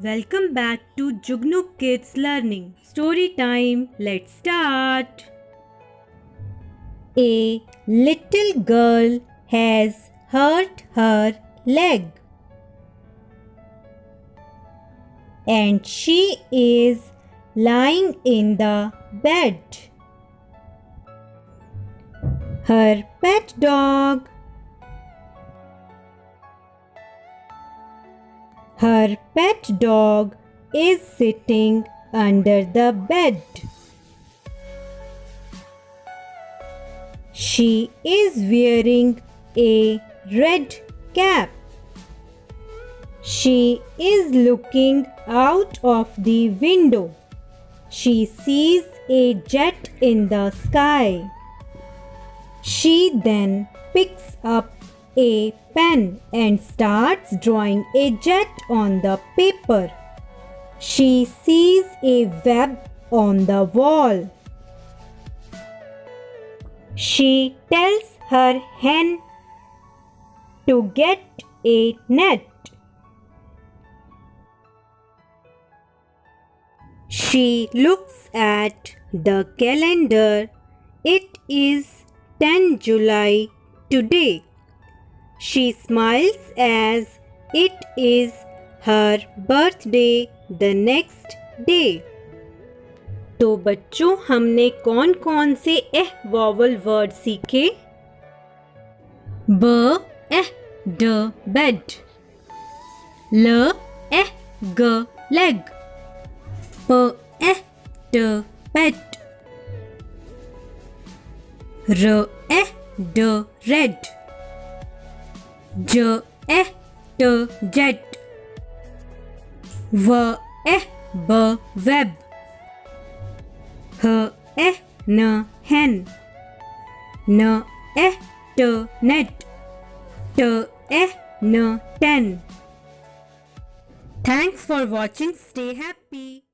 Welcome back to Jugnu Kids Learning. Story time, let's start. A little girl has hurt her leg and she is lying in the bed. Her pet dog is sitting under the bed. She is wearing a red cap. She is looking out of the window. She sees a jet in the sky. She then picks up a pen and starts drawing a jet on the paper. She sees a web on the wall. She tells her hen to get a net. She looks at the calendar. It is 10 July today. She smiles as it is her birthday the next day. तो बच्चों हमने कौन कौन से vowel word सीखे? ब ड bed, ल ग लेग, प ट पेट, र ड रेड, ज ट जेट, व ब वेब, ह न hen, न ट net, ट न ten. Thanks for watching. Stay happy.